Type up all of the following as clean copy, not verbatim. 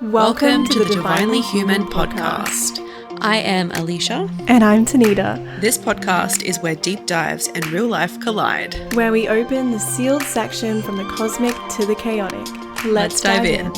Welcome to the Divinely Human podcast. I am Aleisha. And I'm Tanita. This podcast is where deep dives and real life collide. Where we open the sealed section from the cosmic to the chaotic. Let's dive in.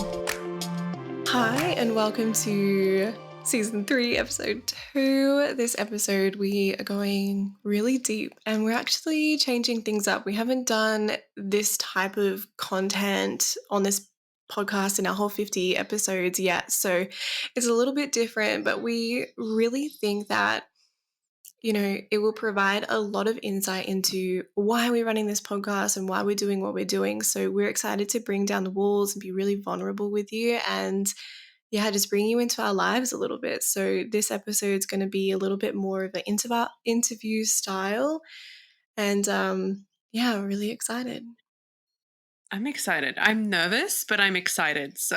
Hi, and welcome to Season 3, Episode 2. This episode, we are going really deep, and we're actually changing things up. We haven't done this type of content on this podcast in our whole 50 episodes yet, so it's a little bit different, but we really think that it will provide a lot of insight into why we're running this podcast and why we're doing what we're doing. So we're excited to bring down the walls and be really vulnerable with you and just bring you into our lives a little bit. So this episode is going to be a little bit more of an interview style. And we're really excited. I'm excited. I'm nervous, but I'm excited. So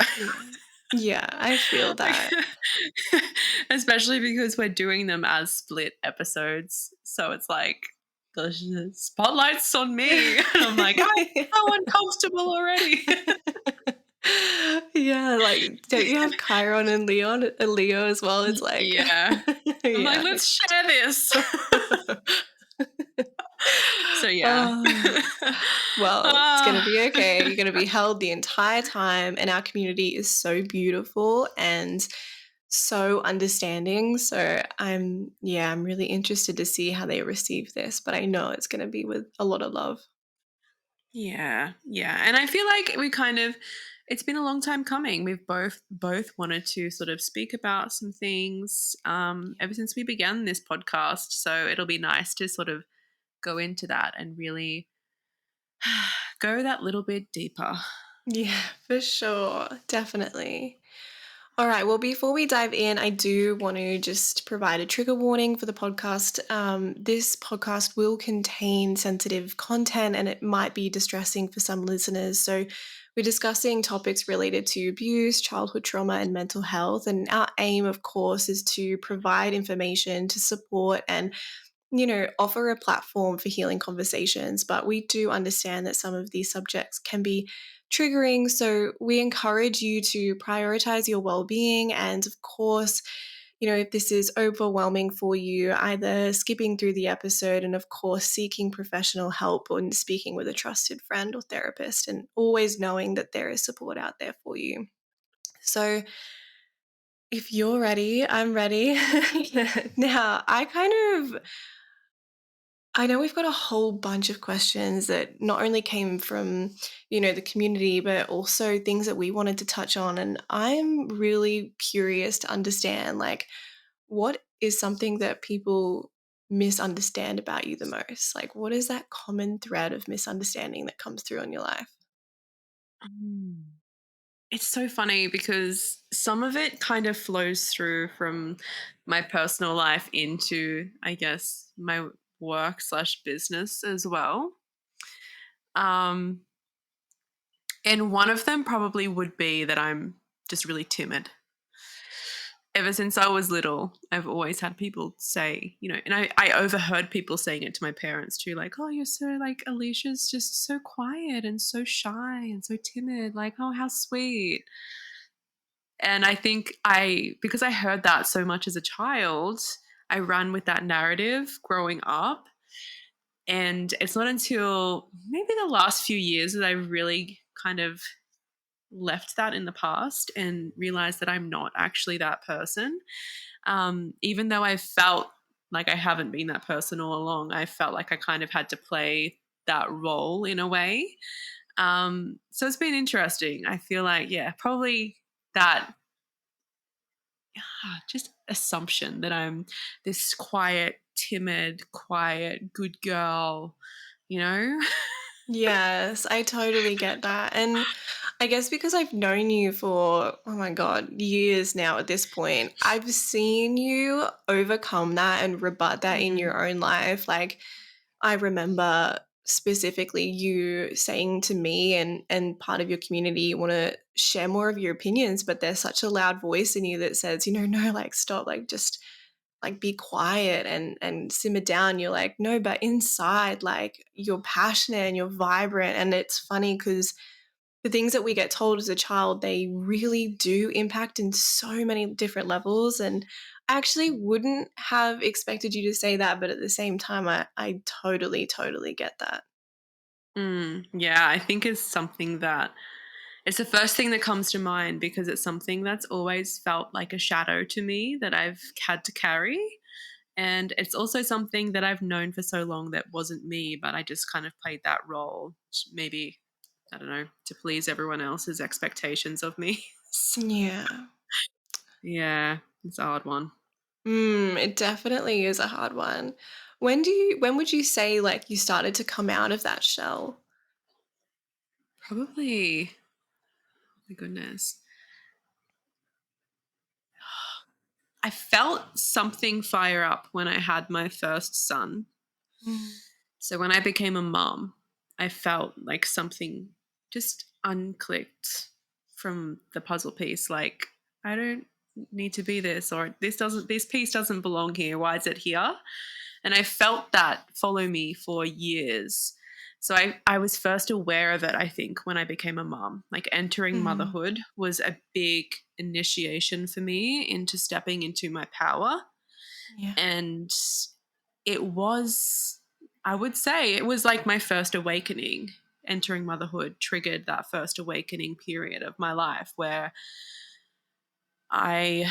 yeah, I feel that. Especially because we're doing them as split episodes. So it's like the spotlight's on me. And I'm like, I'm so uncomfortable already. Yeah, like, don't you have Chiron and Leo as well? It's like, yeah. I'm like, let's share this. So yeah. Well, it's going to be okay. You're going to be held the entire time, and our community is so beautiful and so understanding. So I'm really interested to see how they receive this, but I know it's going to be with a lot of love. Yeah. And I feel like it's been a long time coming. We've both wanted to sort of speak about some things ever since we began this podcast. So it'll be nice to sort of go into that and really go that little bit deeper. Yeah, for sure. Definitely. All right. Well, before we dive in, I do want to just provide a trigger warning for the podcast. This podcast will contain sensitive content and it might be distressing for some listeners. So we're discussing topics related to abuse, childhood trauma, and mental health. And our aim, of course, is to provide information to support and offer a platform for healing conversations. But we do understand that some of these subjects can be triggering. So we encourage you to prioritize your well-being. And of course, if this is overwhelming for you, either skipping through the episode and of course seeking professional help or speaking with a trusted friend or therapist, and always knowing that there is support out there for you. So if you're ready, I'm ready. Now, I know we've got a whole bunch of questions that not only came from, the community, but also things that we wanted to touch on. And I'm really curious to understand, like, what is something that people misunderstand about you the most? Like, what is that common thread of misunderstanding that comes through in your life? It's so funny because some of it kind of flows through from my personal life into, I guess, my work/business as well. And one of them probably would be that I'm just really timid. Ever since I was little, I've always had people say, and I overheard people saying it to my parents too, like, oh, you're so, like, Alicia's just so quiet and so shy and so timid. Like, oh, how sweet. And I think because I heard that so much as a child, I ran with that narrative growing up. And it's not until maybe the last few years that I really kind of left that in the past and realized that I'm not actually that person. Even though I felt like I haven't been that person all along, I felt like I kind of had to play that role in a way. So it's been interesting. I feel like, probably that just assumption that I'm this quiet, timid, good girl, Yes, I totally get that. And I guess because I've known you for, oh my God, years now at this point, I've seen you overcome that and rebut that in your own life. Like, I remember specifically you saying to me and part of your community, you want to share more of your opinions, but there's such a loud voice in you that says, no, like, stop, like, just like be quiet and simmer down. You're like, no, but inside, like, you're passionate and you're vibrant. And it's funny because the things that we get told as a child, they really do impact in so many different levels. And I actually wouldn't have expected you to say that, but at the same time, I totally, totally get that. Yeah, I think it's something that it's the first thing that comes to mind because it's something that's always felt like a shadow to me that I've had to carry. And it's also something that I've known for so long that wasn't me, but I just kind of played that role, maybe, I don't know, to please everyone else's expectations of me. So, Yeah. yeah, it's a hard one. It definitely is a hard one. When would you say like you started to come out of that shell? Probably, my goodness. I felt something fire up when I had my first son. Mm. So when I became a mom, I felt like something just unclicked from the puzzle piece. Like, I don't need to be this, or this piece doesn't belong here. Why is it here? And I felt that follow me for years. So I was first aware of it, I think, when I became a mom. Like entering Mhm. motherhood was a big initiation for me into stepping into my power. Yeah. And it was, I would say, it was like my first awakening. Entering motherhood triggered that first awakening period of my life where I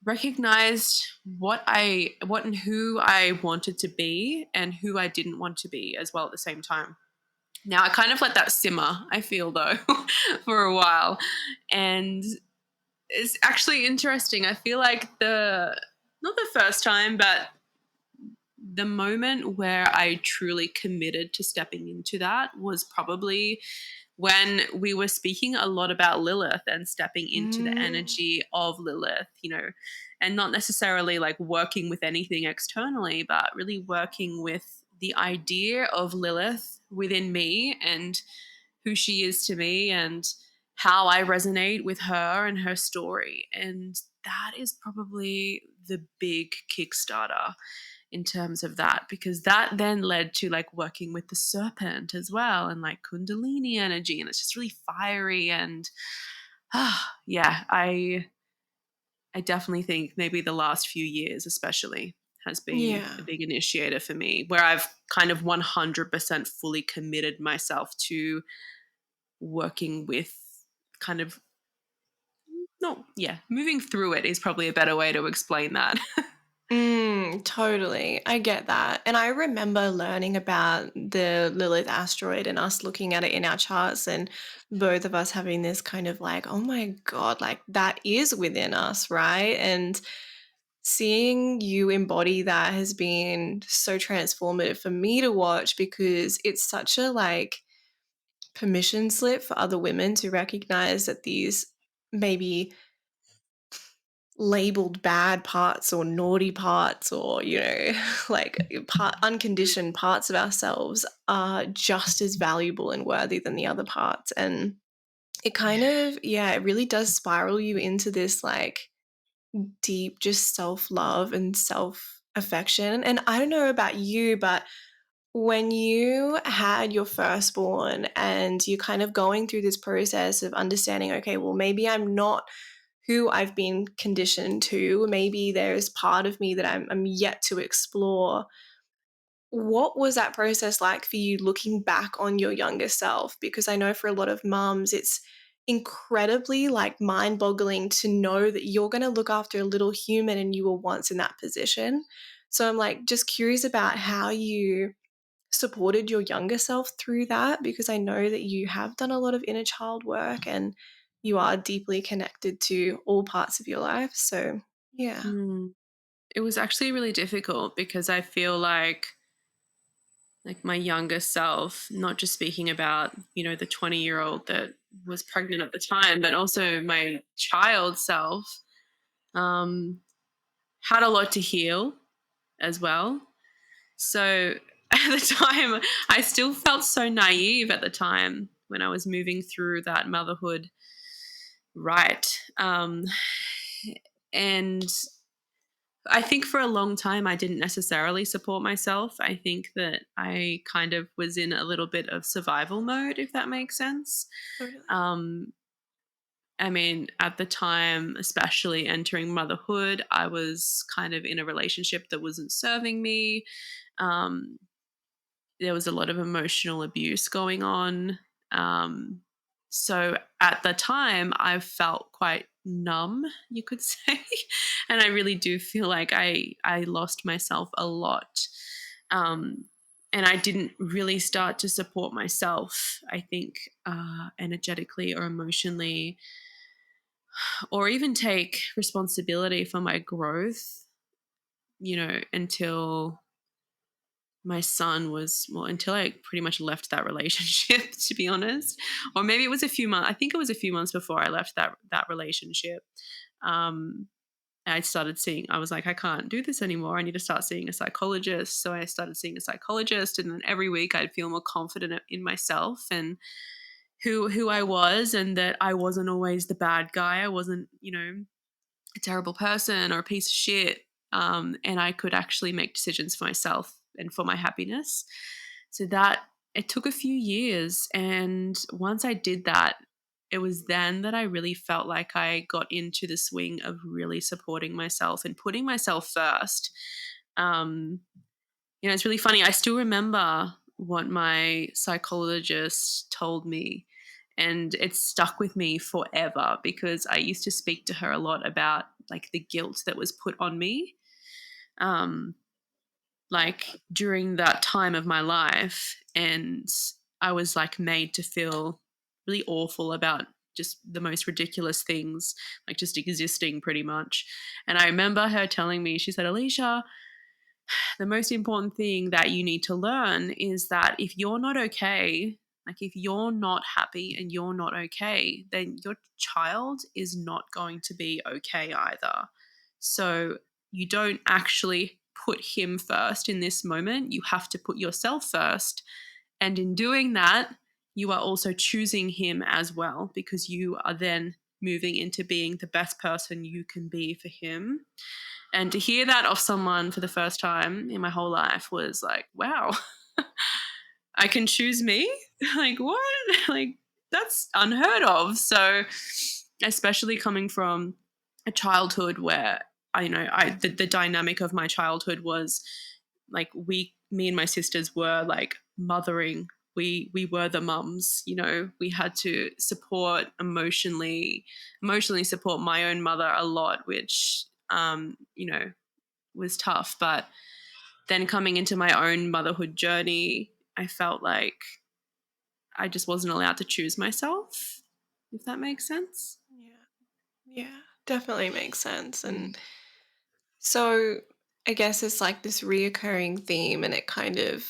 recognized what and who I wanted to be and who I didn't want to be as well at the same time. Now I kind of let that simmer, I feel though, for a while. And it's actually interesting. I feel like the not the first time, but the moment where I truly committed to stepping into that was probably when we were speaking a lot about Lilith and stepping into the Mm. energy of Lilith, and not necessarily like working with anything externally, but really working with the idea of Lilith within me and who she is to me and how I resonate with her and her story. And that is probably the big Kickstarter in terms of that because that then led to like working with the serpent as well and like kundalini energy and it's just really fiery and yeah, I definitely think maybe the last few years especially has been a Yeah. big initiator for me where I've kind of 100% fully committed myself to working with kind of no, yeah, moving through it is probably a better way to explain that. Totally. I get that. And I remember learning about the Lilith asteroid and us looking at it in our charts and both of us having this kind of like, oh my God, like that is within us, right? And seeing you embody that has been so transformative for me to watch because it's such a like permission slip for other women to recognize that these maybe labeled bad parts or naughty parts or like unconditioned parts of ourselves are just as valuable and worthy than the other parts. And it kind of, yeah, it really does spiral you into this like deep just self-love and self-affection. And I don't know about you, but when you had your firstborn and you're kind of going through this process of understanding, okay, well, maybe I'm not who I've been conditioned to, maybe there's part of me that I'm yet to explore. What was that process like for you looking back on your younger self? Because I know for a lot of mums, it's incredibly like mind boggling to know that you're going to look after a little human and you were once in that position. So I'm like just curious about how you supported your younger self through that because I know that you have done a lot of inner child work and you are deeply connected to all parts of your life. So, yeah. Mm. It was actually really difficult because I feel like my younger self, not just speaking about, the 20-year-old that was pregnant at the time, but also my child self, um, had a lot to heal as well. So at the time, I still felt so naive at the time when I was moving through that motherhood, right? And I think for a long time I didn't necessarily support myself. I think that I kind of was in a little bit of survival mode, if that makes sense. Totally. Um, I mean, at the time, especially entering motherhood, I was kind of in a relationship that wasn't serving me. Um, there was a lot of emotional abuse going on. Um, so at the time, I felt quite numb, you could say, and I really do feel like I lost myself a lot, um, and I didn't really start to support myself. I think energetically or emotionally, or even take responsibility for my growth. Until my son was, well, until I pretty much left that relationship, to be honest. Or maybe it was a few months. I think it was a few months before I left that relationship. Um, I started seeing, I was like, I can't do this anymore. I need to start seeing a psychologist. So I started seeing a psychologist, and then every week I'd feel more confident in myself and who I was, and that I wasn't always the bad guy. I wasn't, a terrible person or a piece of shit. And I could actually make decisions for myself and for my happiness. So that it took a few years. And once I did that, it was then that I really felt like I got into the swing of really supporting myself and putting myself first. Um, it's really funny. I still remember what my psychologist told me, and it's stuck with me forever because I used to speak to her a lot about like the guilt that was put on me. Um, like during that time of my life, and I was like made to feel really awful about just the most ridiculous things, like just existing pretty much. And I remember her telling me, she said, Alicia, the most important thing that you need to learn is that if you're not okay, like if you're not happy and you're not okay, then your child is not going to be okay either. So you don't actually put him first in this moment. You have to put yourself first. And in doing that, you are also choosing him as well, because you are then moving into being the best person you can be for him. And to hear that off someone for the first time in my whole life was like, wow, I can choose me? Like, what? Like, that's unheard of. So, especially coming from a childhood where the dynamic of my childhood was like me and my sisters were like mothering. We were the mums, we had to support emotionally support my own mother a lot, which was tough. But then coming into my own motherhood journey, I felt like I just wasn't allowed to choose myself, if that makes sense. Yeah. Yeah. Definitely makes sense. Mm. And so I guess it's like this reoccurring theme, and it kind of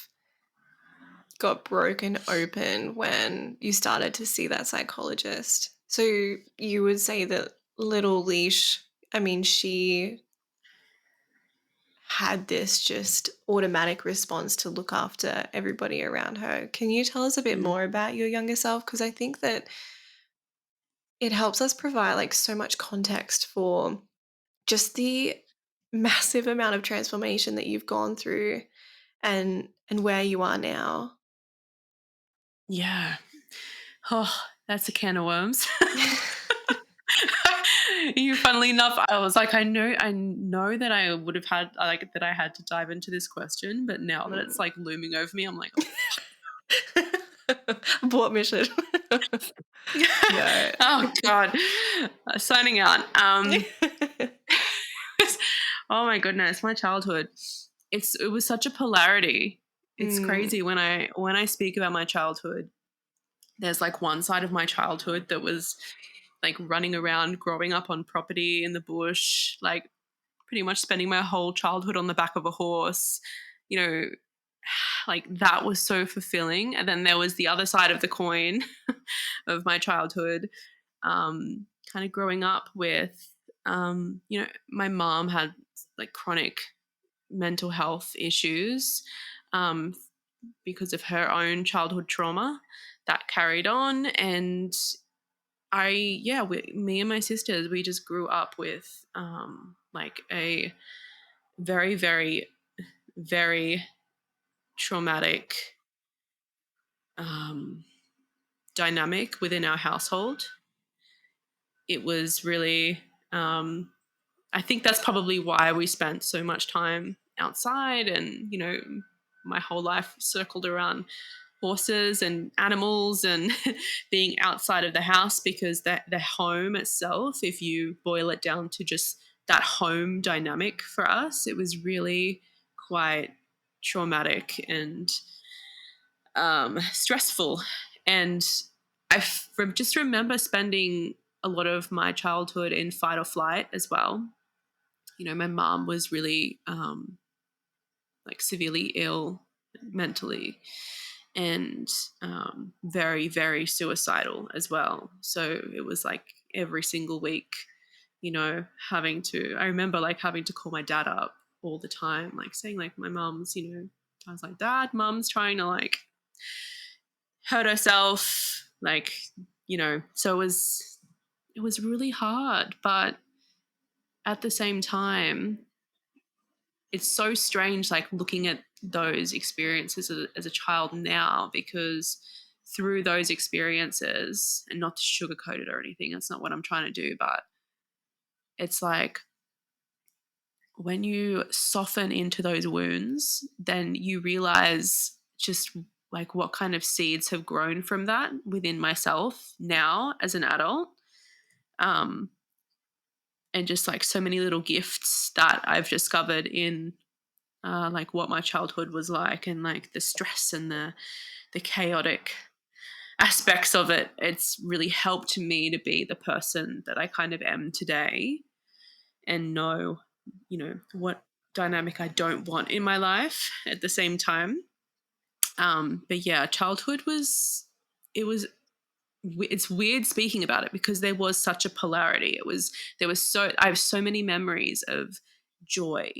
got broken open when you started to see that psychologist. So you would say that little Leash, I mean, she had this just automatic response to look after everybody around her. Can you tell us a bit Mm. more about your younger self? Because I think that it helps us provide like so much context for just the massive amount of transformation that you've gone through and where you are now. Yeah. Oh, that's a can of worms. Funnily enough, I was like, I know that I would have had like that I had to dive into this question, but now that it's Mm. like looming over me, I'm like, oh, Abort mission. No. oh god, signing out. Oh my goodness, my childhood. It was such a polarity. It's Mm. crazy when I speak about my childhood. There's like one side of my childhood that was like running around, growing up on property in the bush, like pretty much spending my whole childhood on the back of a horse. You know, like that was so fulfilling. And then there was the other side of the coin of my childhood, kind of growing up with, my mom had like chronic mental health issues, um, because of her own childhood trauma that carried on. And me and my sisters, we just grew up with like a very, very, very traumatic um, dynamic within our household. It was really, I think that's probably why we spent so much time outside, and, my whole life circled around horses and animals and being outside of the house, because the home itself, if you boil it down to just that home dynamic, for us it was really quite traumatic and stressful. And just remember spending a lot of my childhood in fight or flight as well. My mom was really like severely ill mentally, and very, very suicidal as well. So it was like every single week, I remember like having to call my dad up all the time, like saying like my mom's, I was like, Dad, mom's trying to like hurt herself, like, so it was really hard. But at the same time, it's so strange, like looking at those experiences as a child now, because through those experiences, and not to sugarcoat it or anything, that's not what I'm trying to do, but it's like when you soften into those wounds, then you realize just like what kind of seeds have grown from that within myself now as an adult. Um, and just like so many little gifts that I've discovered in like what my childhood was like, and like the stress and the chaotic aspects of it. It's really helped me to be the person that I kind of am today, and know, what dynamic I don't want in my life at the same time. But yeah, childhood was, it was, it's weird speaking about it, because there was such a polarity. I have so many memories of joy,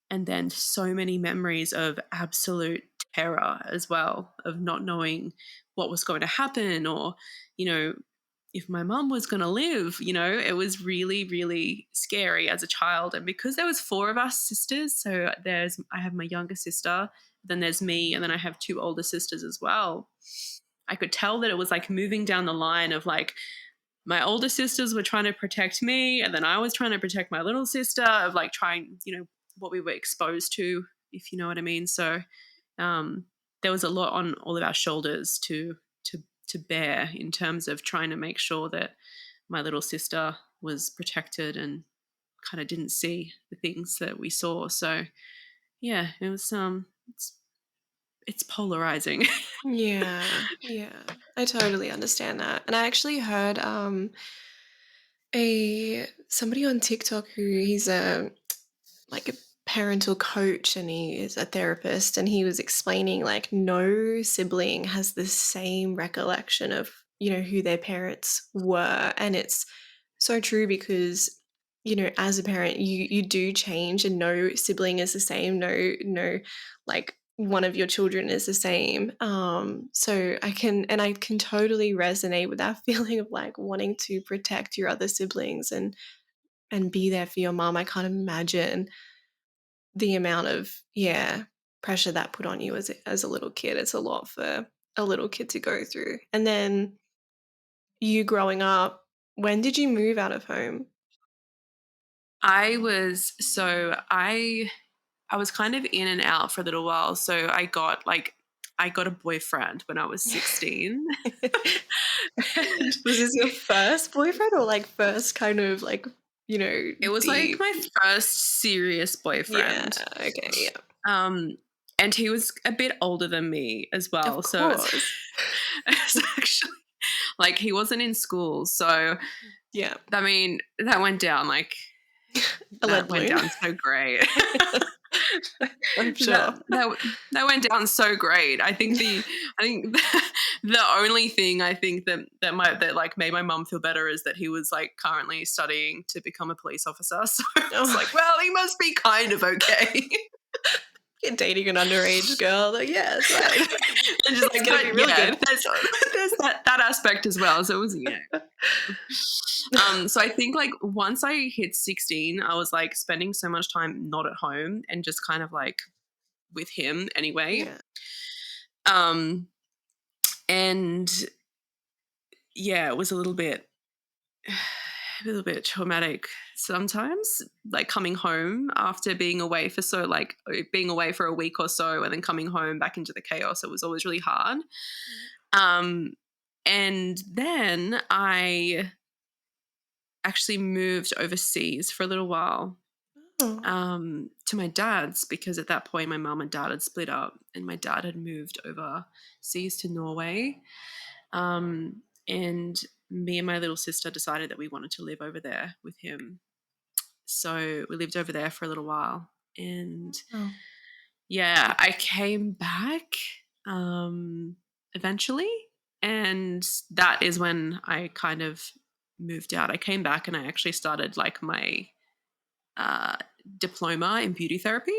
and then so many memories of absolute terror as well, of not knowing what was going to happen, or, you know, if my mum was going to live. It was really, really scary as a child. And because there was four of us sisters, so I have my younger sister, then there's me, and then I have two older sisters as well. I could tell that it was like moving down the line of like my older sisters were trying to protect me, and then I was trying to protect my little sister, of like trying, what we were exposed to, if you know what I mean. So um, there was a lot on all of our shoulders to bear, in terms of trying to make sure that my little sister was protected and kind of didn't see the things that we saw. So yeah, it was it's polarizing. Yeah, yeah. I totally understand that. And I actually heard a somebody on TikTok who he's a like a parental coach, and he is a therapist, and he was explaining like no sibling has the same recollection of, who their parents were. And it's so true, because as a parent, you do change, and no sibling is the same. No, like one of your children is the same. So I can totally resonate with that feeling of like wanting to protect your other siblings and be there for your mom. I can't imagine the amount of, yeah, pressure that put on you as a little kid. It's a lot for a little kid to go through. And then you growing up, when did you move out of home? I was kind of in and out for a little while. So I got a boyfriend when I was 16. And Was this your first boyfriend, or like first kind of like, it was like deep? my first serious Yeah, boyfriend. okay, yeah. Um, and he was a bit older than me as Of well. So course. it's actually like he wasn't in school. So Yeah. I mean, A lead that went balloon. down so great. I'm that, sure. that that went down so great. I think the only thing I think that like made my mum feel better is that he was like currently studying to become a police officer. So it's Oh, like, well, he must be kind of okay. You're dating an underage girl. Like, yeah, it's fine. And just It's like, gonna be but really yeah, good. there's that aspect as well. So it was, so I think like once I hit 16, I was like spending so much time not at home and just kind of like with him anyway. Yeah. Um, and yeah, it was a little bit traumatic sometimes, like coming home after being away for being away for a week or so and then coming home back into the chaos. It was always really hard. Yeah. Um, and then I actually moved overseas for a little while, Oh. to my dad's, because at that point my mum and dad had split up and my dad had moved overseas to Norway. And me and my little sister decided that we wanted to live over there with him. So we lived over there for a little while. And Oh. yeah, I came back eventually. And that is when I kind of moved out. I came back and I actually started like my uh, diploma in beauty therapy.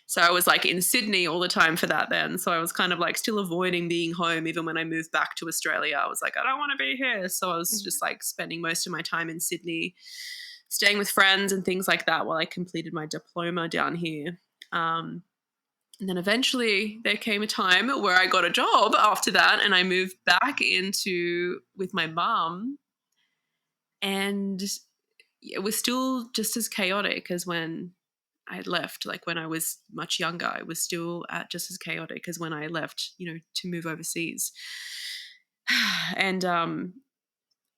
So I was like in Sydney all the time for that then. So I was kind of like still avoiding being home even when I moved back to Australia. I was like, I don't want to be here. So I was Yeah. just like spending most of my time in Sydney, staying with friends and things like that while I completed my diploma down here. And then eventually there came a time where I got a job after that and I moved back into with my mum, and it was still just as chaotic as when I left. Like when I was much younger, it was still just as chaotic as when I left, to move overseas. And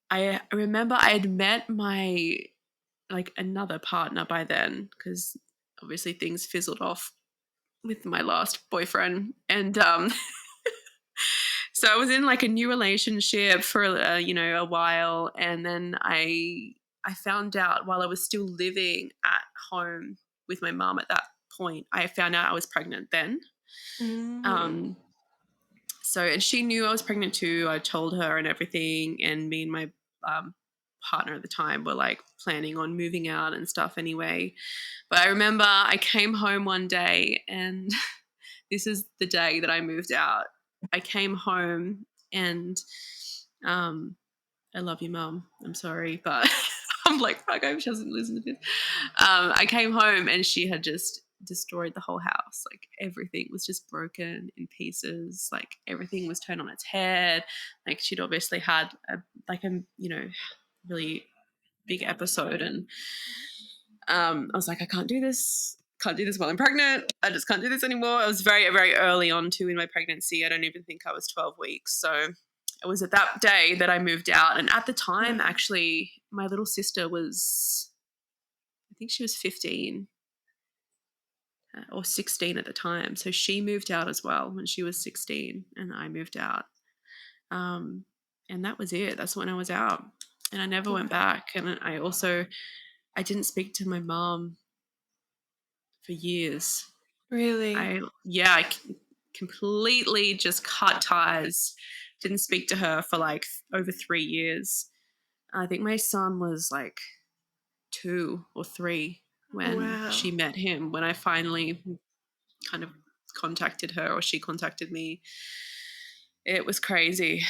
I remember I had met my like another partner by then, because obviously things fizzled off with my last boyfriend. And so I was in like a new relationship for a while, and then I found out while I was still living at home with my mom at that point. I found out I was pregnant then. Mm. Um, and she knew I was pregnant too. I told her and everything, and me and my um, partner at the time were like planning on moving out and stuff anyway. But I remember I came home one day, and this is the day that I moved out. I came home and I love you, Mum. I'm sorry, but I'm like, fuck, I hope she doesn't listen to this. I came home and she had just destroyed the whole house. Like everything was just broken in pieces. Like everything was turned on its head. Like she'd obviously had a really big episode, and I was like, I can't do this. Can't do this while I'm pregnant. I just can't do this anymore. I was very, very early on too in my pregnancy. I don't even think I was 12 weeks. So it was at that day that I moved out. And at the time, Wow. actually, my little sister I think she was 15 or 16 at the time. So she moved out as well when she was 16, and I moved out. Um, and that was it. That's when I was out. And I never went Wow. back. And I didn't speak to my mom for years. Really? I completely just cut ties. Didn't speak to her for like over 3 years. I think my son was like 2 or 3 Oh, when wow. she met him, when I finally kind of contacted her or she contacted me. It was crazy.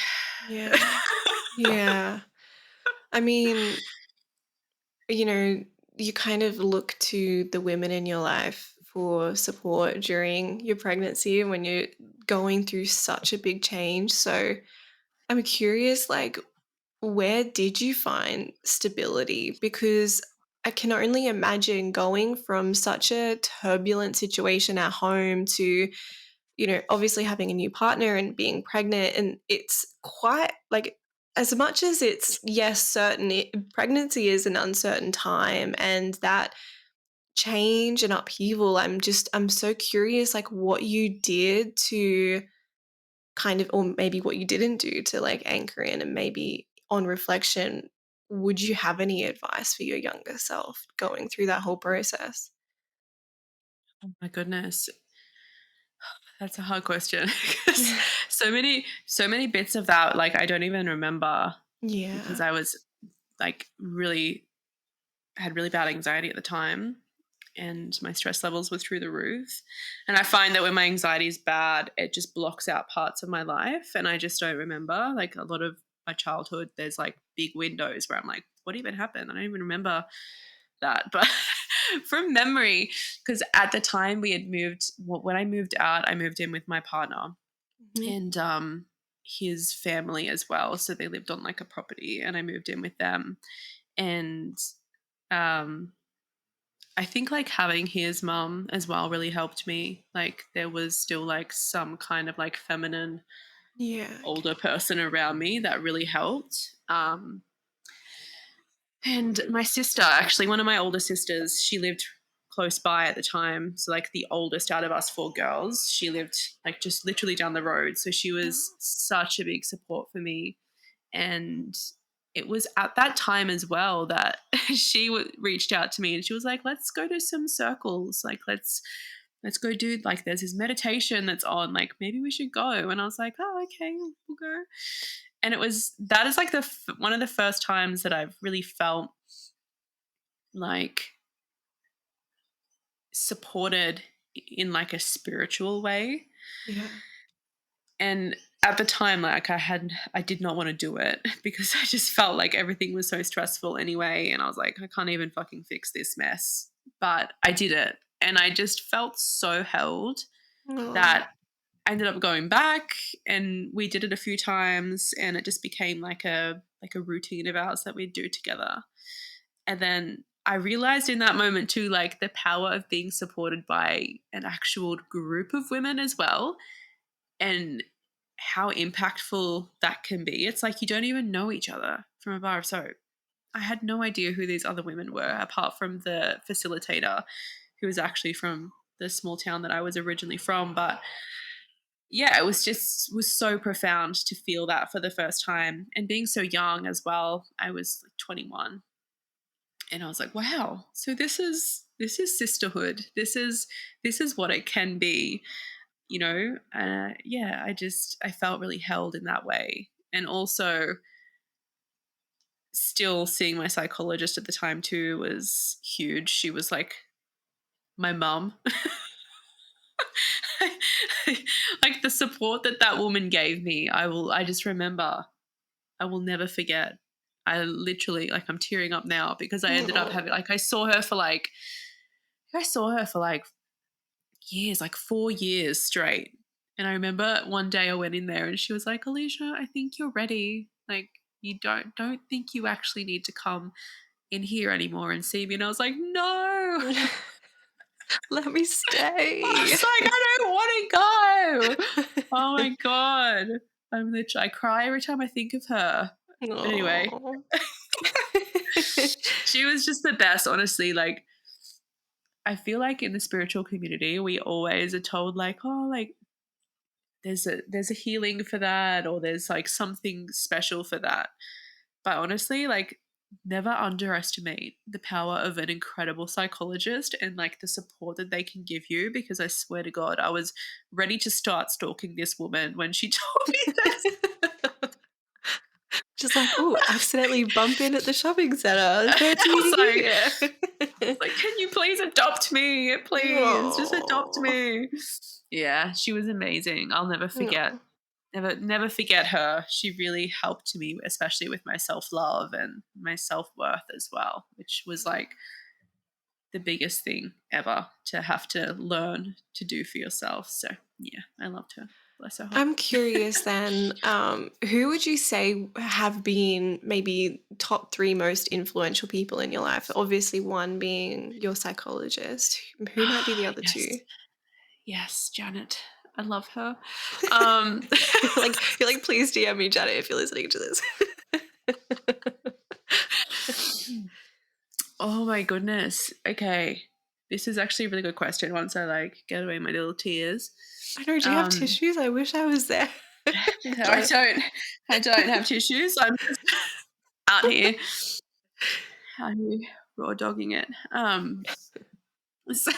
Yeah. Yeah. I mean, you know, you kind of look to the women in your life for support during your pregnancy and when you're going through such a big change. So I'm curious, like, where did you find stability? Because I can only imagine going from such a turbulent situation at home to, obviously having a new partner and being pregnant. And it's quite like, as much as it's, yes, certain, pregnancy is an uncertain time. And that change and upheaval, I'm so curious, like, what you did to kind of, or maybe what you didn't do to like anchor in, and maybe on reflection, would you have any advice for your younger self going through that whole process? Oh my goodness. That's a hard question because so many bits of that, like I don't even remember, because Yeah. I was like really had really bad anxiety at the time. and my stress levels were through the roof. And I find that when my anxiety is bad, it just blocks out parts of my life and I just don't remember. Like a lot of my childhood, there's like big windows where I'm like, what even happened? I don't even remember that. But from memory, because at the time we had moved, when I moved out, I moved in with my partner Mhm. and his family as well. So they lived on like a property and I moved in with them. And um, I think like having his mum as well really helped me. Like there was still like some kind of like feminine Yeah, older okay. person around me that really helped. And my sister, actually, one of my older sisters, she lived close by at the time. So, like, the oldest out of us four girls, she lived like just literally down the road. So, she was Oh. such a big support for me. And it was at that time as well that reached out to me and she was like, let's go to some circles. Like, let's go do like there's this meditation that's on, like maybe we should go. And I was like, oh, okay, we'll go. And that is like one of the first times that I've really felt like supported in like a spiritual way. Yeah. And at the time, like I did not want to do it because I just felt like everything was so stressful anyway. And I was like, I can't even fucking fix this mess. But I did it. And I just felt so held Oh. that I ended up going back and we did it a few times and it just became like a routine of ours that we'd do together. And then I realized in that moment too, like the power of being supported by an actual group of women as well and how impactful that can be. It's like you don't even know each other from a bar of soap. I had no idea who these other women were apart from the facilitator who was actually from the small town that I was originally from. But yeah, it was so profound to feel that for the first time and being so young as well. I was like 21 and I was like, wow, so this is sisterhood. This is what it can be, yeah, I felt really held in that way. And also still seeing my psychologist at the time too was huge. She was like my mum. Like the support that woman gave me, I just remember, I will never forget. I literally, like, I'm tearing up now because I ended up having, Oh. like, I saw her for like years, like 4 years straight. And I remember one day I went in there and she was like, Alicia, I think you're ready. Like, you don't think you actually need to come in here anymore and see me. And I was like, no. Let me I stay. was like, I don't want to go. Oh my God. I cry every time I think of her. But anyway, Oh. she was just the best, honestly. Like, I feel like in the spiritual community, we always are told, like, oh, like, there's a healing for that, or there's like something special for that. But honestly, like, never underestimate the power of an incredible psychologist and like the support that they can give you, because I swear to God, I was ready to start stalking this woman when she told me this. Just like, "Ooh, accidentally bump in at the shopping center. I Fancy was meeting like, you like, can you please adopt me? Please, just adopt Oh. me. Yeah, she was amazing. I'll never forget. No. Never forget her. She really helped me, especially with my self love and my self worth as well, which was like the biggest thing ever to have to learn to do for yourself. So yeah, I loved her. Bless her heart. I'm curious then, who would you say have been maybe top 3 most influential people in your life? Obviously, one being your psychologist. Who might be the other Yes, 2? yes, Janet. I love her. Um, You're like, "Please DM me, Janet, if you're listening to this." Oh my goodness. Okay. This is actually a really good question once I like get away my little tears. I know, do you have Um tissues? I wish I was there. I But don't I don't have tissues. I'm just out here out here raw dogging it. So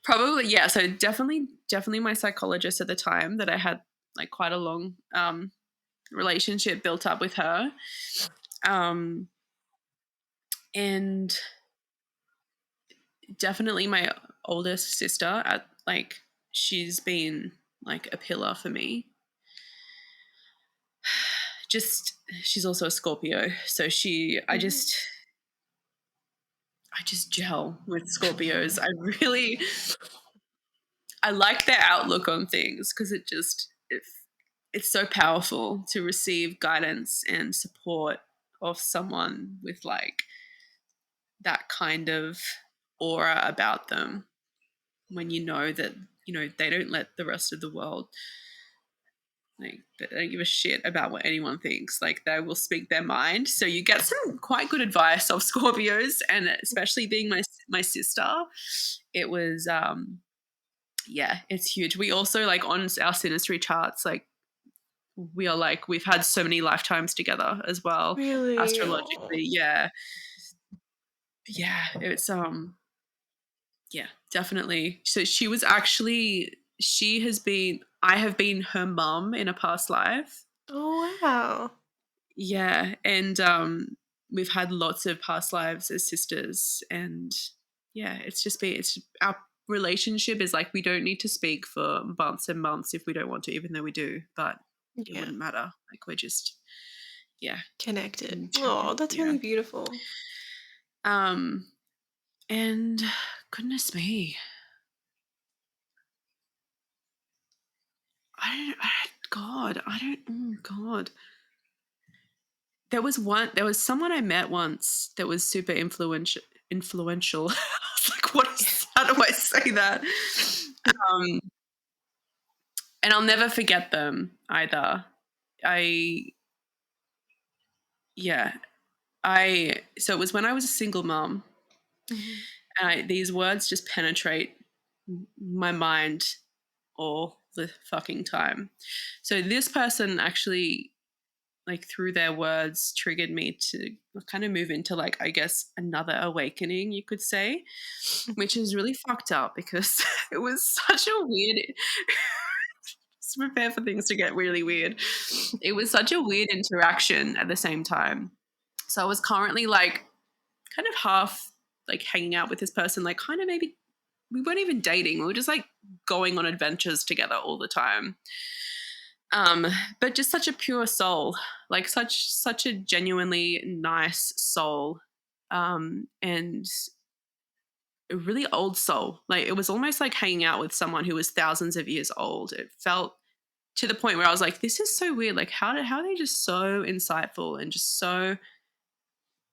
probably, yeah, so definitely my psychologist at the time, that I had like quite a long relationship built up with her. Um and definitely my oldest sister. At like, she's been like a pillar for me. Just she's also a Scorpio, so Mhm. I just gel with Scorpios. I like their outlook on things because it's so powerful to receive guidance and support of someone with like that kind of aura about them, when you know that, they don't let the rest of the world, like, they don't give a shit about what anyone thinks. Like, they will speak their mind. So you get some quite good advice of Scorpios, and especially being my sister, it was yeah, it's huge. We also, like, on our synastry charts, like, we are like, we've had so many lifetimes together as well, Really? astrologically. Oh. Yeah. Yeah, it's yeah, definitely. So I have been her mum in a past life. Oh, wow. Yeah, and we've had lots of past lives as sisters, and yeah, it's our relationship is like, we don't need to speak for months and months if we don't want to, even though we do, but it Yeah. wouldn't matter. Like, we're just, yeah, Connected. can check Oh, in. that's Yeah. really beautiful. Um and goodness me, oh God. There was someone I met once that was super influential. I was like, how do I say that? Um, and I'll never forget them either. I Yeah, so it was when I was a single mom, Mhm. and these words just penetrate my mind all the fucking time. So this person actually, like, through their words, triggered me to kind of move into, like, I guess, another awakening, you could say, which is really fucked up because it was such a weird just prepare for things to get really weird. It was such a weird interaction at the same time. So I was currently, like, kind of half, like, hanging out with this person, like, kind of, maybe we weren't even dating. We were just, like, going on adventures together all the time. Um, but just such a pure soul, like, such a genuinely nice soul, and a really old soul. Like, it was almost like hanging out with someone who was thousands of years old. It felt, to the point where I was like, this is so weird. Like, how are they just so insightful and just so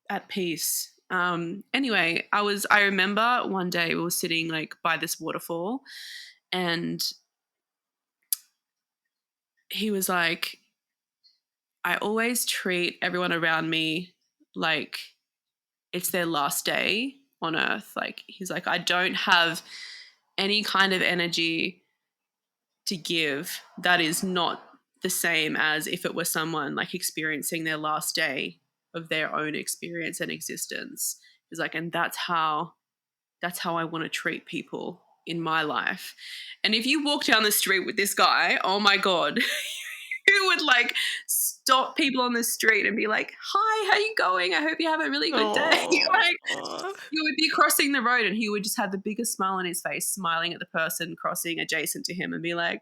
at peace? Anyway, I remember one day we were sitting, like, by this waterfall, and he was like, I always treat everyone around me like it's their last day on earth. Like, he's like, I don't have any kind of energy to give that is not the same as if it were someone, like, experiencing their last day of their own experience and existence. He's like, and that's how I want to treat people in my life. And if you walk down the street with this guy, oh my God, who would, like, stop people on the street and be like, "Hi, how you going? I hope you have a really good day." Like, Oh. you would be crossing the road and he would just have the biggest smile on his face, smiling at the person crossing adjacent to him, and be like,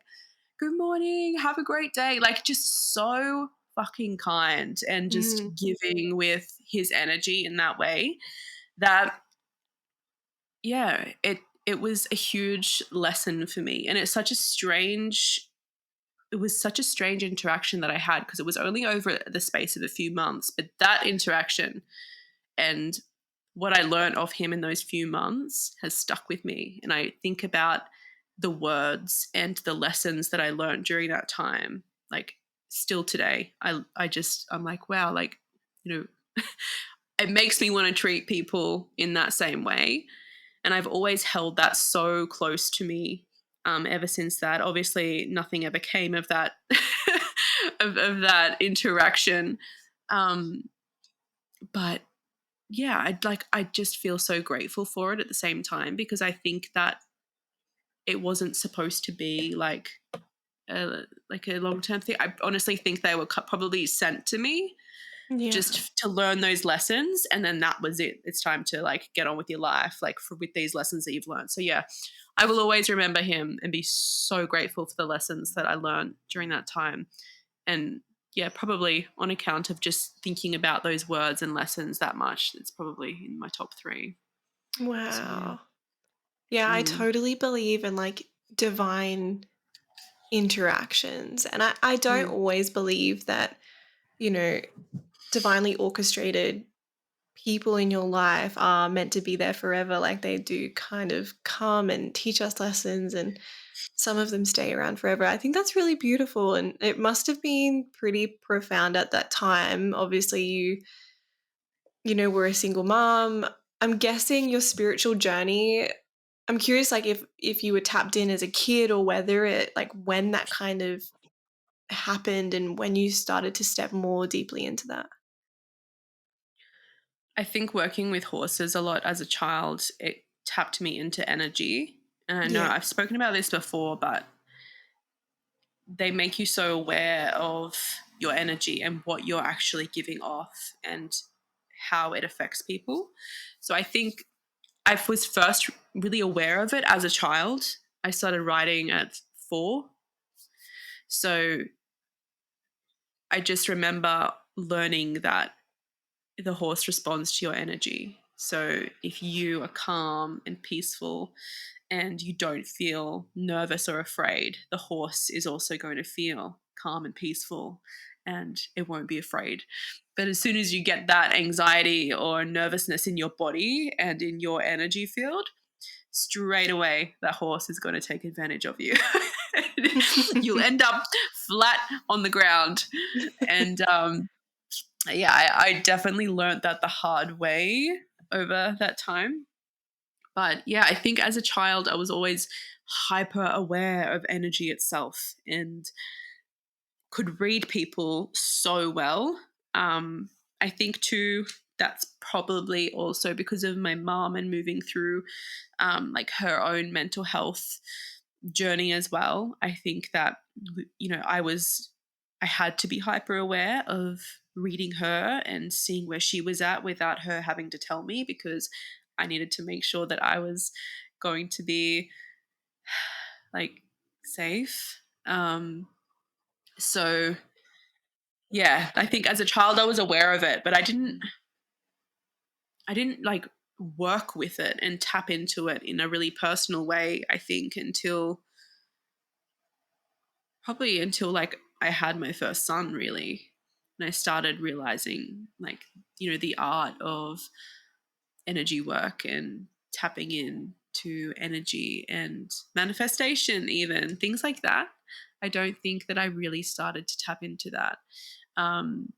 "Good morning, have a great day." Like, just so fucking kind, and just Mhm. giving with his energy in that way, that, yeah, it was a huge lesson for me. And it was such a strange interaction that I had, because it was only over the space of a few months, but that interaction and what I learned of him in those few months has stuck with me. And I think about the words and the lessons that I learned during that time, like, still today. I'm like, wow, like, you know, it makes me want to treat people in that same way. And I've always held that so close to me, ever since that. Obviously, nothing ever came of that of that interaction. Um, but yeah, I just feel so grateful for it at the same time, because I think that it wasn't supposed to be like a long term thing. I honestly think they were probably sent to me. Yeah. just to learn those lessons, and then that was it. It's time to like get on with your life, like with these lessons that you've learned. So yeah, I will always remember him and be so grateful for the lessons that I learned during that time. And yeah, probably on account of just thinking about those words and lessons that much, it's probably in my top three. So yeah. Wow. Yeah, I Mm, totally believe in like divine interactions. And I don't mm. always believe that, you know, divinely orchestrated people in your life are meant to be there forever. Like they do kind of come and teach us lessons, and some of them stay around forever. I think that's really beautiful. And it must have been pretty profound at that time. Obviously, were a single mom. I'm guessing your spiritual journey, I'm curious, like, if you were tapped in as a kid or whether it like, when that kind of happened and when you started to step more deeply into that. I think working with horses a lot as a child, it tapped me into energy. And I know Yeah. I've spoken about this before, but they make you so aware of your energy and what you're actually giving off and how it affects people. So I think I was first really aware of it as a child. I started writing at 4. So I just remember learning that the horse responds to your energy. So if you are calm and peaceful and you don't feel nervous or afraid, the horse is also going to feel calm and peaceful and it won't be afraid. But as soon as you get that anxiety or nervousness in your body and in your energy field, straight away that horse is going to take advantage of you. You'll end up flat on the ground. And yeah, I definitely learned that the hard way over that time. But yeah, I think as a child, I was always hyper aware of energy itself and could read people so well. I think too, that's probably also because of my mom and moving through like her own mental health journey as well. I think that I had to be hyper aware of reading her and seeing where she was at without her having to tell me, because I needed to make sure that I was going to be like safe. So yeah, I think as a child I was aware of it, but I didn't like work with it and tap into it in a really personal way, I think, until like I had my first son, really. And I started realizing like, the art of energy work and tapping in to energy and manifestation, even things like that. I don't think that I really started to tap into that. Um,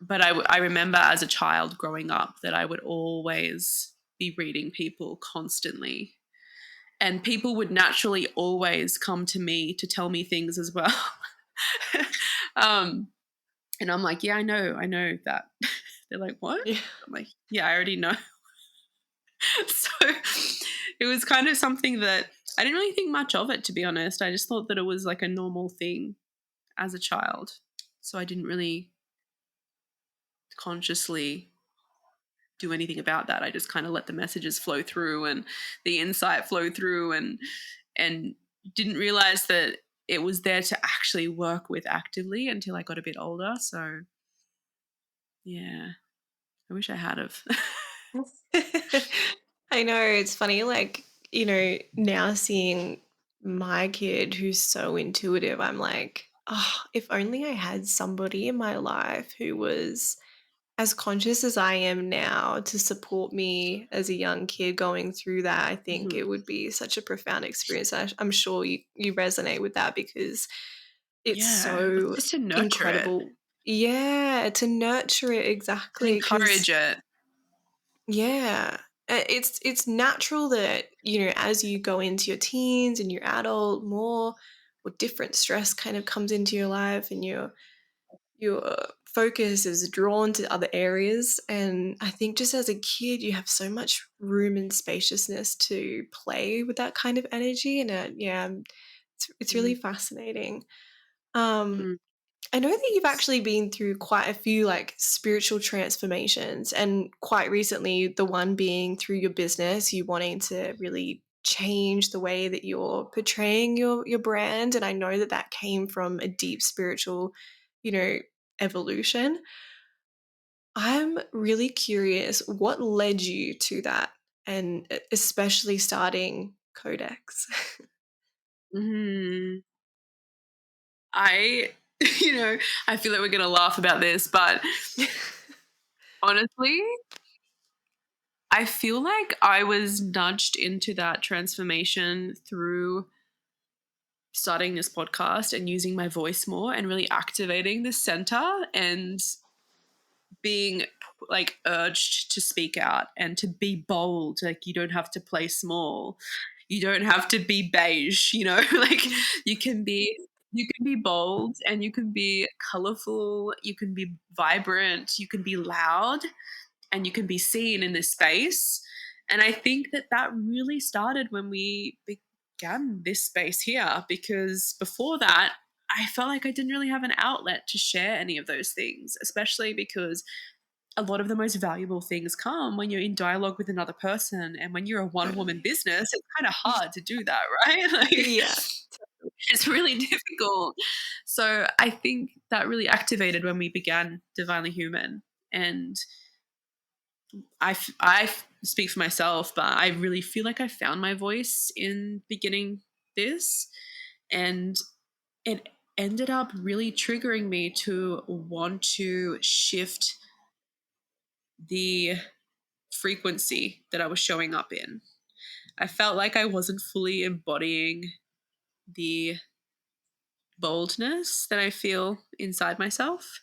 but I remember as a child growing up that I would always be reading people constantly. And people would naturally always come to me to tell me things as well. um, and I'm like, yeah, I know that. They're like, what? Yeah. I'm like, yeah, I already know. So it was kind of something that I didn't really think much of it, to be honest. I just thought that it was like a normal thing as a child. So I didn't really consciously do anything about that. I just kind of let the messages flow through and the insight flow through, and didn't realize that it was there to actually work with actively until I got a bit older. So yeah, I wish I had of. I know, it's funny, like, now seeing my kid who's so intuitive, I'm like, oh, if only I had somebody in my life who was as conscious as I am now to support me as a young kid going through that. I think Mhm. it would be such a profound experience. I'm sure you resonate with that because it's Yeah, it's so just to nurture it, incredible. Yeah, to nurture it to exactly. Because encourage it. yeah. It's natural that, as you go into your teens and your adult, more or different stress kind of comes into your life, and your focus is drawn to other areas. And I think just as a kid, you have so much room and spaciousness to play with that kind of energy. And yeah, it's really Mm, fascinating. Um, mm. I know that you've actually been through quite a few like spiritual transformations, and quite recently, the one being through your business, you wanting to really change the way that you're portraying your brand. And I know that that came from a deep spiritual, you know, evolution. I'm really curious what led you to that, and especially starting Codex. Mhm. I, you know, I feel like we're gonna laugh about this, but honestly, I feel like I was nudged into that transformation through starting this podcast and using my voice more and really activating the center and being like urged to speak out and to be bold. Like, you don't have to play small, you don't have to be beige, like you can be bold, and you can be colorful, you can be vibrant, you can be loud, and you can be seen in this space. And I think that that really started when we began this space here, because before that, I felt like I didn't really have an outlet to share any of those things, especially because a lot of the most valuable things come when you're in dialogue with another person. And when you're a one woman Totally. business, it's kind of hard to do that, right? Like, Yeah. it's really difficult. So I think that really activated when we began Divinely Human. And speak for myself, but I really feel like I found my voice in beginning this. And it ended up really triggering me to want to shift the frequency that I was showing up in. I felt like I wasn't fully embodying the boldness that I feel inside myself.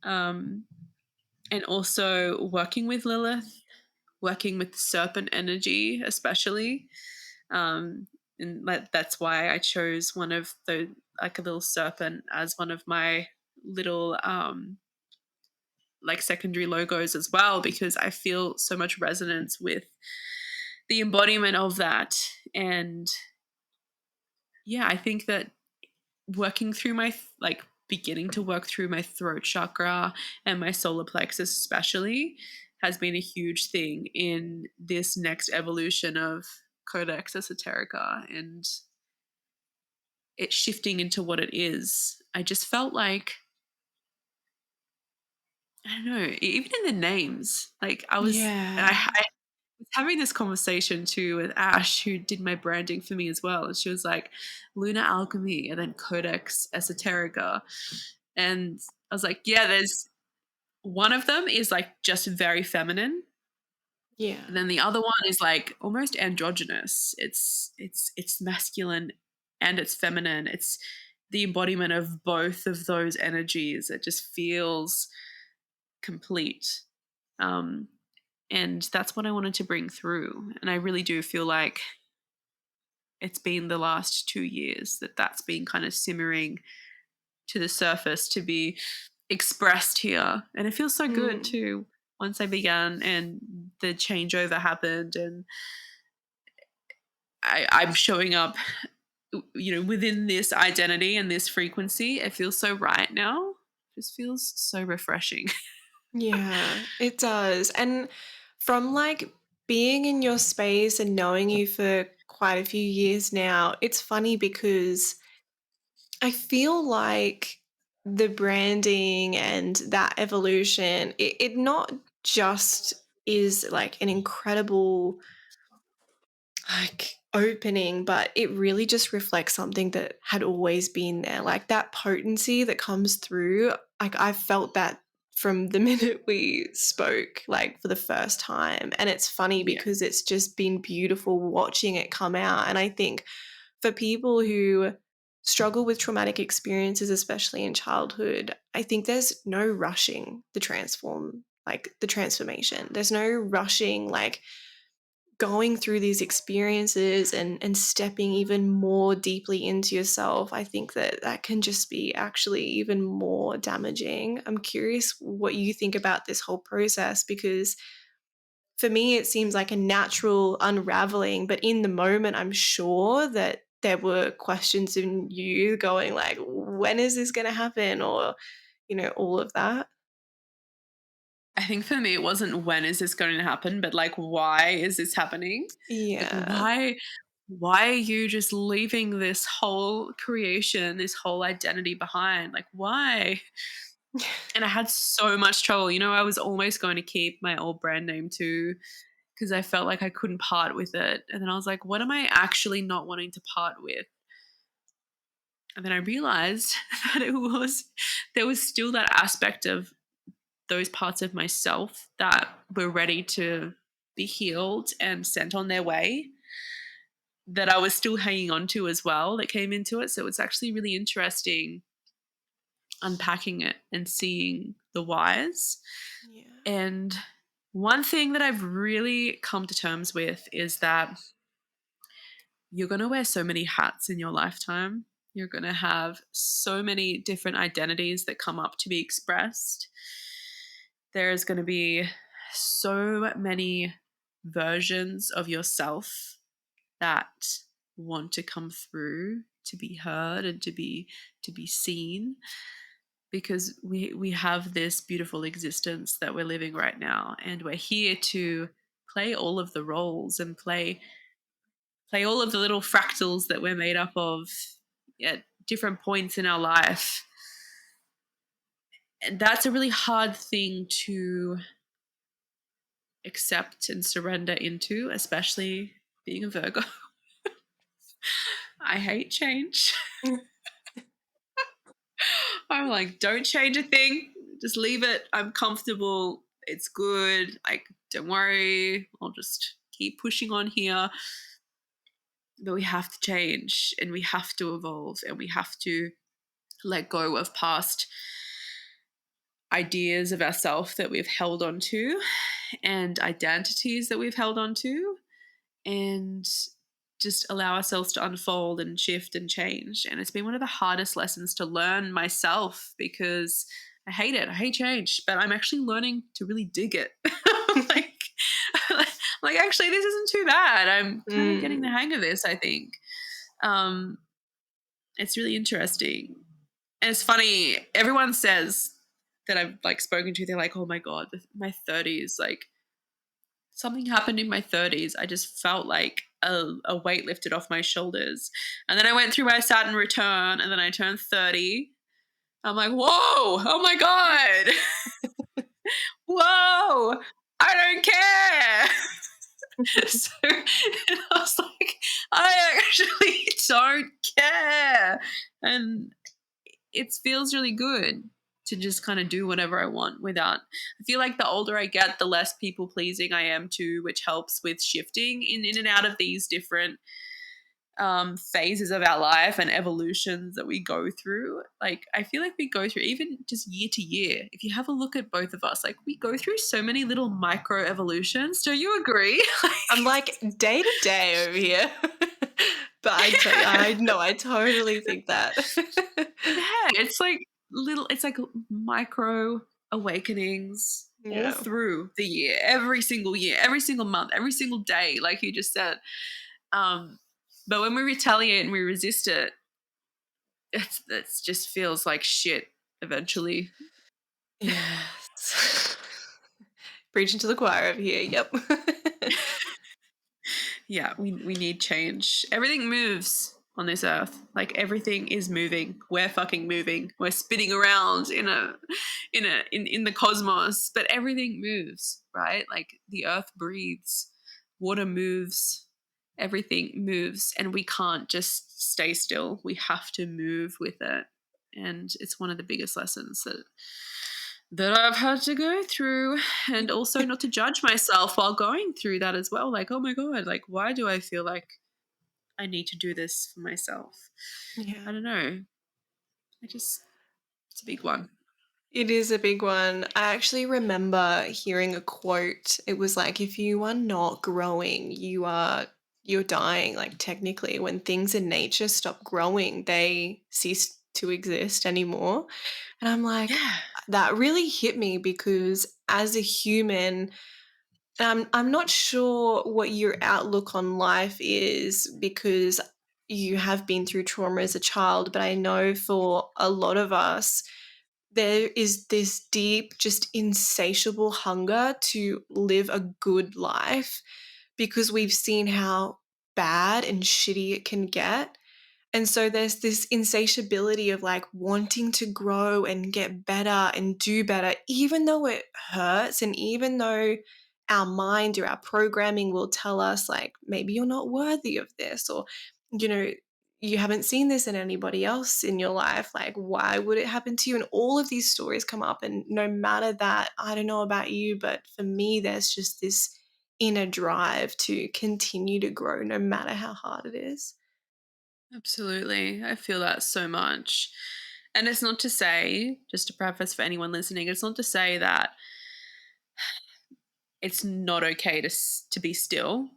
Um, and also working with Lilith, working with serpent energy, especially. Um, and that's why I chose one of the, like a little serpent, as one of my little like secondary logos as well, because I feel so much resonance with the embodiment of that. And yeah, I think that working through my like beginning to work through my throat chakra and my solar plexus especially has been a huge thing in this next evolution of Codex Esoterica, and it shifting into what it is. I just felt like, I don't know, even in the names, like Yeah. I was having this conversation too with Ash, who did my branding for me as well. And she was like, Lunar Alchemy and then Codex Esoterica. And I was like, yeah, there's one of them is like just very feminine. And Yeah. then the other one is like almost androgynous. It's masculine and it's feminine. It's the embodiment of both of those energies. It just feels complete. Um, and that's what I wanted to bring through. And I really do feel like it's been the last 2 years that that's been kind of simmering to the surface to be expressed here. And it feels so good Mm. too once I began and the changeover happened, and I'm showing up, within this identity and this frequency. It feels so right now. It just feels so refreshing. Yeah, it does. And from like being in your space and knowing you for quite a few years now, it's funny because I feel like the branding and that evolution, it not just is like an incredible like opening, but it really just reflects something that had always been there. Like that potency that comes through, like I felt that from the minute we spoke, like for the first time. And it's funny Yeah. because it's just been beautiful watching it come out. And I think for people who struggle with traumatic experiences, especially in childhood, I think there's no rushing the transformation. There's no rushing, like going through these experiences and stepping even more deeply into yourself. I think that that can just be actually even more damaging. I'm curious what you think about this whole process, because for me it seems like a natural unraveling, but in the moment I'm sure that there were questions in you going like, when is this going to happen? Or, all of that. I think for me, it wasn't when is this going to happen, but like, why is this happening? Like, Yeah. why are you just leaving this whole creation, this whole identity behind? Like, why? And I had so much trouble. I was almost going to keep my old brand name too because I felt like I couldn't part with it. And then I was like, what am I actually not wanting to part with? And then I realized that there was still that aspect of those parts of myself that were ready to be healed and sent on their way that I was still hanging on to as well that came into it. So it's actually really interesting unpacking it and seeing the whys. Yeah. And one thing that I've really come to terms with is that you're going to wear so many hats in your lifetime. You're going to have so many different identities that come up to be expressed. There's going to be so many versions of yourself that want to come through to be heard and to be seen because we have this beautiful existence that we're living right now and we're here to play all of the roles and play all of the little fractals that we're made up of at different points in our life. And that's a really hard thing to accept and surrender into, especially being a Virgo. I hate change. I'm like, don't change a thing. Just leave it. I'm comfortable. It's good. Like, don't worry. I'll just keep pushing on here. But we have to change and we have to evolve and we have to let go of past ideas of ourselves that we've held on to and identities that we've held on to and just allow ourselves to unfold and shift and change. And it's been one of the hardest lessons to learn myself because I hate it. I hate change, but I'm actually learning to really dig it. like, like actually, this isn't too bad. I'm kind of getting the Mm. hang of this, I think. Um, it's really interesting. And it's funny, everyone says that I've like spoken to, they're like, oh my God, my 30s, like something happened in my 30s. I just felt like a weight lifted off my shoulders. And then I went through my Saturn return and then I turned 30. I'm like, whoa, oh my God. Whoa, I don't care. So and I was like, I actually don't care. And it feels really good to just kind of do whatever I want without. I feel like the older I get, the less people pleasing I am too, which helps with shifting in and out of these different phases of our life and evolutions that we go through. Like, I feel like we go through even just year to year. If you have a look at both of us, like we go through so many little micro evolutions. Do you agree? I'm like day to day over here. But I know, I totally think that. Yeah, it's like it's like micro awakenings all Yeah. through the year, every single month, every single day, like you just said. Um, but when we retaliate and we resist it, it just feels like shit eventually. Yes. Preaching to the choir over here. Yep. Yeah, we need change. Everything moves on this earth. Like everything is moving. We're fucking moving. We're spinning around in the cosmos, but everything moves, right? Like the earth breathes, water moves, everything moves, and we can't just stay still. We have to move with it. And it's one of the biggest lessons that I've had to go through, and also not to judge myself while going through that as well. Like, oh my God, like, why do I feel like I need to do this for myself? I Yeah. don't know. It's a big one. It is a big one. I actually remember hearing a quote. It was like, if you are not growing, you're dying. Like technically, when things in nature stop growing, they cease to exist anymore. And I'm like, Yeah. that really hit me because as a human, I'm not sure what your outlook on life is because you have been through trauma as a child, but I know for a lot of us, there is this deep, just insatiable hunger to live a good life because we've seen how bad and shitty it can get. And so there's this insatiability of like wanting to grow and get better and do better, even though it hurts and even though our mind or our programming will tell us, like, maybe you're not worthy of this, or, you know, you haven't seen this in anybody else in your life. Like, why would it happen to you? And all of these stories come up. And no matter that, I don't know about you, but for me, there's just this inner drive to continue to grow no matter how hard it is. Absolutely. I feel that so much. And it's not to say, just to preface for anyone listening, it's not to say that it's not okay to be still.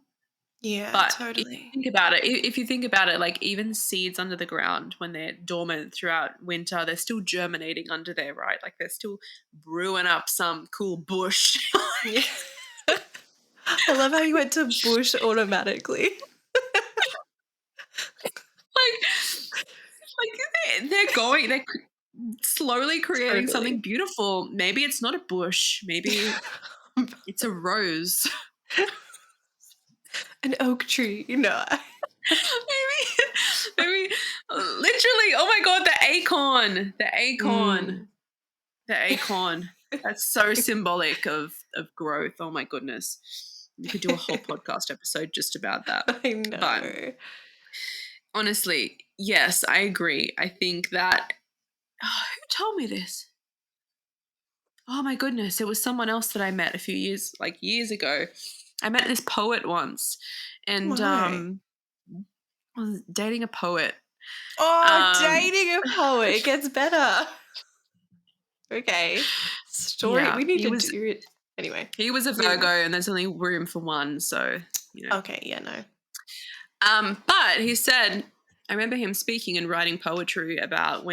Yeah, But if you totally. think about it, if you think about it, like even seeds under the ground when they're dormant throughout winter, they're still germinating under there, right? Like they're still brewing up some cool bush. Yeah. I love how you went to bush automatically. They're going, slowly creating something Totally. beautiful. Maybe it's not a bush. Maybe it's a rose. An oak tree, you know. Maybe literally. Oh my god, the acorn, Mm. the acorn. That's so symbolic of growth. Oh my goodness, we could do a whole podcast episode just about that. I But know. honestly, yes, I agree. I think that who told me this? Oh my goodness, it was someone else that I met a few years, like years ago. I met this poet once, and My. I was dating a poet. Oh, Um, dating a poet, it gets better. Okay. Story yeah, we need to do it. Anyway, he was a Virgo, moving. and there's only room for one, so you know. Okay, yeah, no. But he said, I remember him speaking and writing poetry about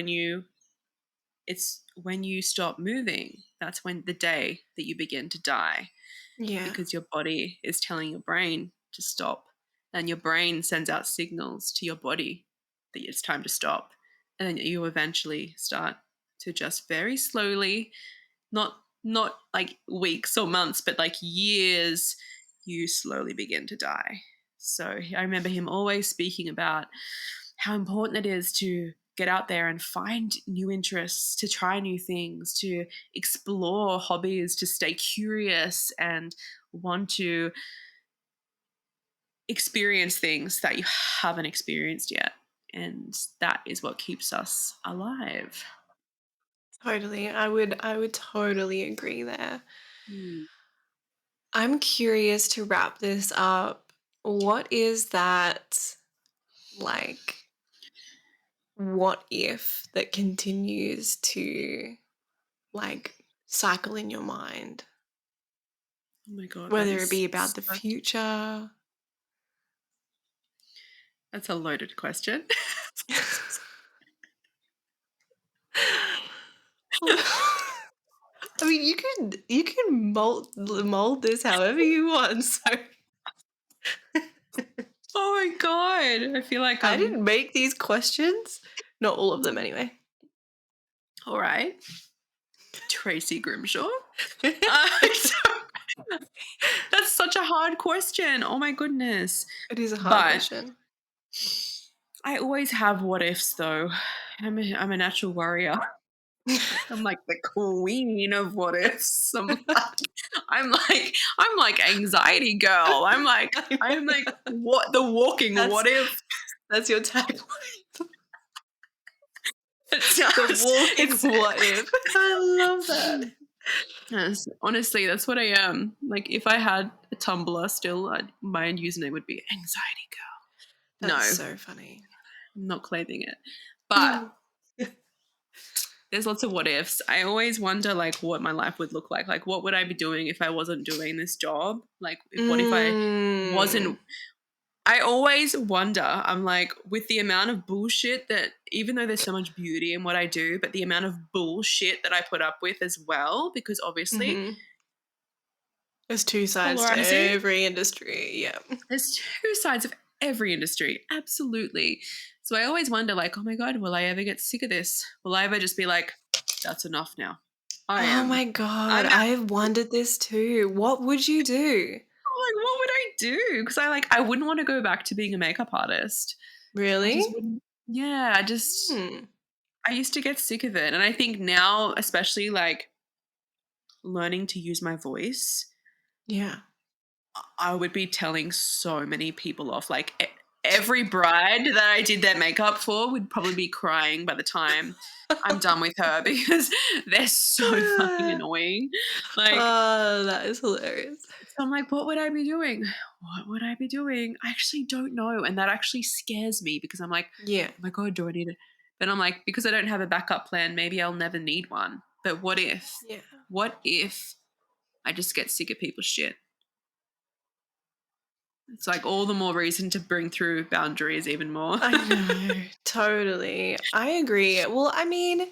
it's when you stop moving. That's when the day that you begin to die, Yeah. because your body is telling your brain to stop, and your brain sends out signals to your body that it's time to stop, and then you eventually start to just very slowly, not like weeks or months, but like years, you slowly begin to die. So I remember him always speaking about how important it is to get out there and find new interests, to try new things, to explore hobbies, to stay curious and want to experience things that you haven't experienced yet. And that is what keeps us alive. Totally. I would totally agree there. Hmm. I'm curious to wrap this up. What is that like what if that continues to like cycle in your mind? Oh my god, that Whether it is be about the future. that's a loaded question. I mean, you can mold this however you want. So Oh my god, I feel like I I'm didn't make these questions. Not all of them, anyway. all right. Tracy Grimshaw. It That's such a hard question. Oh my goodness. is a hard But question. I always have what ifs though. I'm a natural warrior. I'm like the queen of what ifs. I'm like anxiety girl. I I'm like know. what the walking That's what if. that's your tagline. It's The walking it's what if. I love that. yes, honestly, that's what I am. Like if I had a Tumblr still, my username would be anxiety girl. No, That's I'm so funny. not claiming it. But there's lots of what ifs. I always wonder like what my life would look like. Like what would I be doing if I wasn't doing this job? Like what if I Mm. wasn't I always wonder. I'm like with the amount of bullshit that even though there's so much beauty in what I do, but the amount of bullshit that I put up with as well because obviously Mhm. There's two sides to polarizing. every industry. Yeah. There's two sides of every industry, absolutely. So I always wonder, like, oh my God, will I ever get sick of this? Will I ever just be like, that's enough now? I Oh am. my god, I'm I've wondered this too. What would you do? like, what would I do? Because I wouldn't want to go back to being a makeup artist. I Really? just wouldn't. Yeah, Hmm. I used to get sick of it. And I think now, especially like learning to use my voice, Yeah. I would be telling so many people off. Like every bride that I did their makeup for would probably be crying by the time I'm done with her because they're so fucking annoying. Like, Oh, that is hilarious. so I'm like, what would I be doing? What would I be doing? I actually don't know. And that actually scares me because I'm like, Yeah. oh my God, do I need it? Then I'm like, because I don't have a backup plan, maybe I'll never need one. But what if? Yeah. What if I just get sick of people's shit? It's like all the more reason to bring through boundaries even more. I know. Totally. I agree. Well, I mean,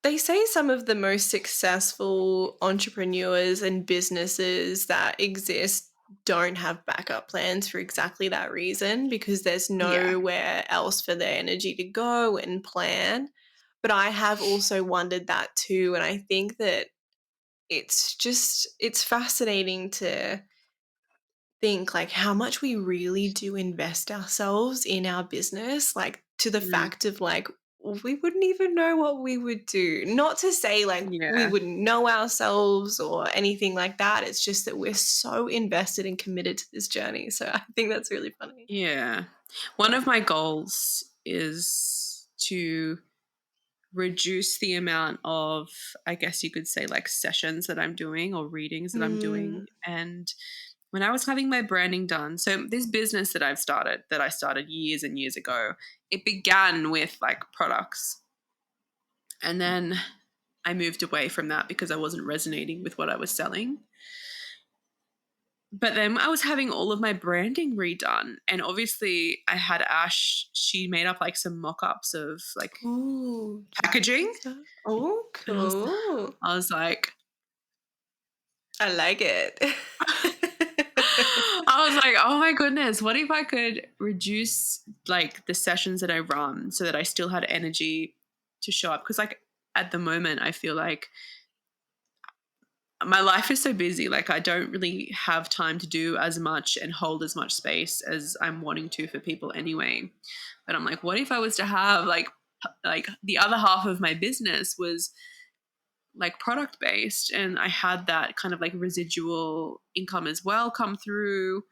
they say some of the most successful entrepreneurs and businesses that exist don't have backup plans for exactly that reason because there's Yeah. nowhere else for their energy to go and plan. But I have also wondered that too. And I think that it's fascinating to think like how much we really do invest ourselves in our business, like to the Mm, fact of like we wouldn't even know what we would do. Not to say like we yeah. wouldn't know ourselves or anything like that. It's just that we're so invested and committed to this journey. So I think that's really funny. Yeah. One Yeah. of my goals is to reduce the amount of, I guess you could say, like sessions that I'm doing or readings that I'm doing. Mm. And when I was having my branding done, so this business that I started years and years ago, it began with like products. And then I moved away from that because I wasn't resonating with what I was selling. But then I was having all of my branding redone. And obviously, I had Ash, she made up like some mock ups of like Ooh, packaging. stuff. Oh, And cool. I was like, I like it. I was like, oh my goodness, what if I could reduce like the sessions that I run so that I still had energy to show up? Because like at the moment, I feel like my life is so busy. Like I don't really have time to do as much and hold as much space as I'm wanting to for people anyway. But I'm like, what if I was to have like the other half of my business was like product based and I had that kind of like residual income as well come through.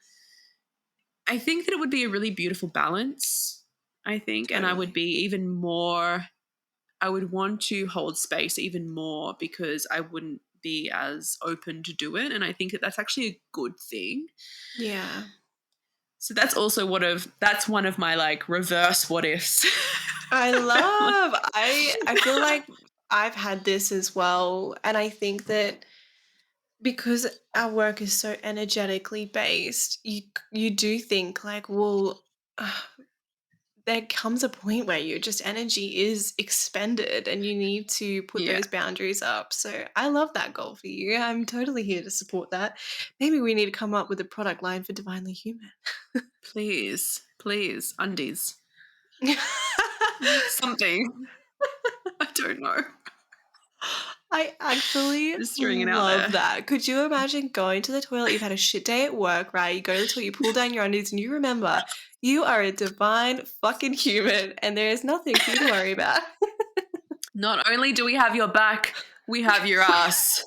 I think that it would be a really beautiful balance, I think, and I would Totally. be even more, I would want to hold space even more because I wouldn't be as open to do it. And I think that that's actually a good thing. Yeah. So that's one of my like reverse what ifs. I feel like I've had this as well, and I think that because our work is so energetically based, you do think like, well, there comes a point where your just energy is expended and you need to put Yeah, those boundaries up. So I love that goal for you. I'm totally here to support that. Maybe we need to come up with a product line for Divinely Human. please, undies, something. I don't know. I actually Just throwing it out love there. that. Could you imagine going to the toilet? You've had a shit day at work, right? You go to the toilet, you pull down your undies, and you remember you are a divine fucking human and there is nothing for you to worry about. Not only do we have your back, we have your ass.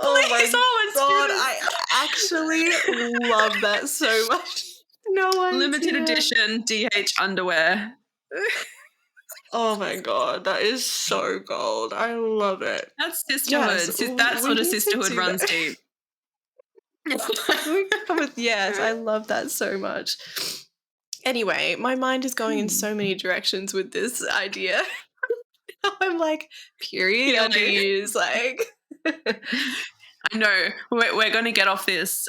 Oh Please, my oh, let's do god, this. I actually love that so much. No Limited idea. edition DH underwear. Oh my god, that is so gold. I love it. That's Yes, sisterhood. That we sort of need to sisterhood do runs that. deep. We can come with yes, I love that so much. Anyway, my mind is going in so many directions with this idea. I'm like, period Healing. undies, like I know. We're going to get off this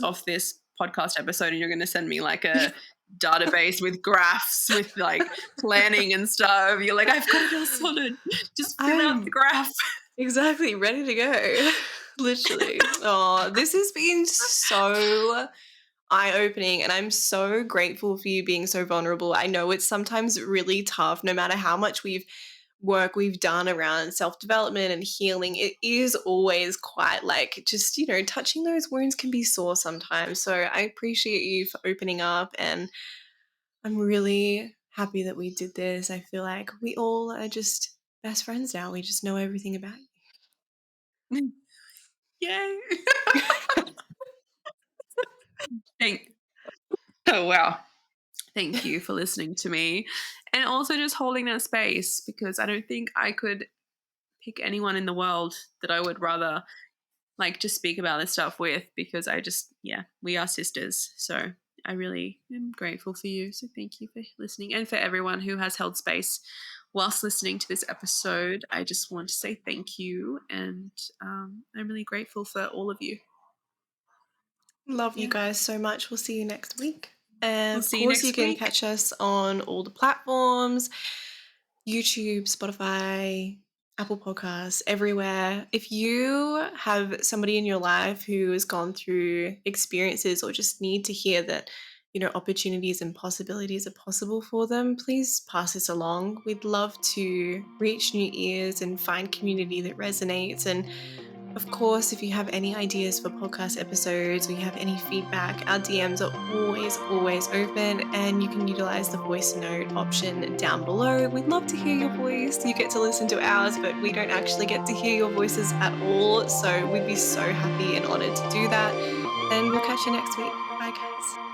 podcast episode, and you're going to send me like a database with graphs with like planning and stuff. You're like, I've got it all sorted. Just fill out the I'm graph. exactly ready to go. Literally. Oh, this has been so eye-opening, and I'm so grateful for you being so vulnerable. I know it's sometimes really tough, no matter how much we've done around self-development and healing. It is always quite like just, touching those wounds can be sore sometimes. So I appreciate you for opening up, and I'm really happy that we did this. I feel like we all are just best friends now. We just know everything about Yay. you. Thank Oh wow. Thank you for listening to me and also just holding that space because I don't think I could pick anyone in the world that I would rather like just speak about this stuff with because I just yeah, we are sisters. So I really am grateful for you. So thank you for listening and for everyone who has held space whilst listening to this episode. I just want to say thank you and I'm really grateful for all of you. Love you Yeah. guys so much. We'll see you next week. And We'll of see you course, you next can week. catch us on all the platforms: YouTube, Spotify, Apple Podcasts, everywhere. If you have somebody in your life who has gone through experiences or just need to hear that, opportunities and possibilities are possible for them, please pass this along. We'd love to reach new ears and find community that resonates. And of course, if you have any ideas for podcast episodes or you have any feedback, our DMs are always, always open, and you can utilize the voice note option down below. We'd love to hear your voice. You get to listen to ours, but we don't actually get to hear your voices at all. So we'd be so happy and honored to do that. And we'll catch you next week. Bye, guys.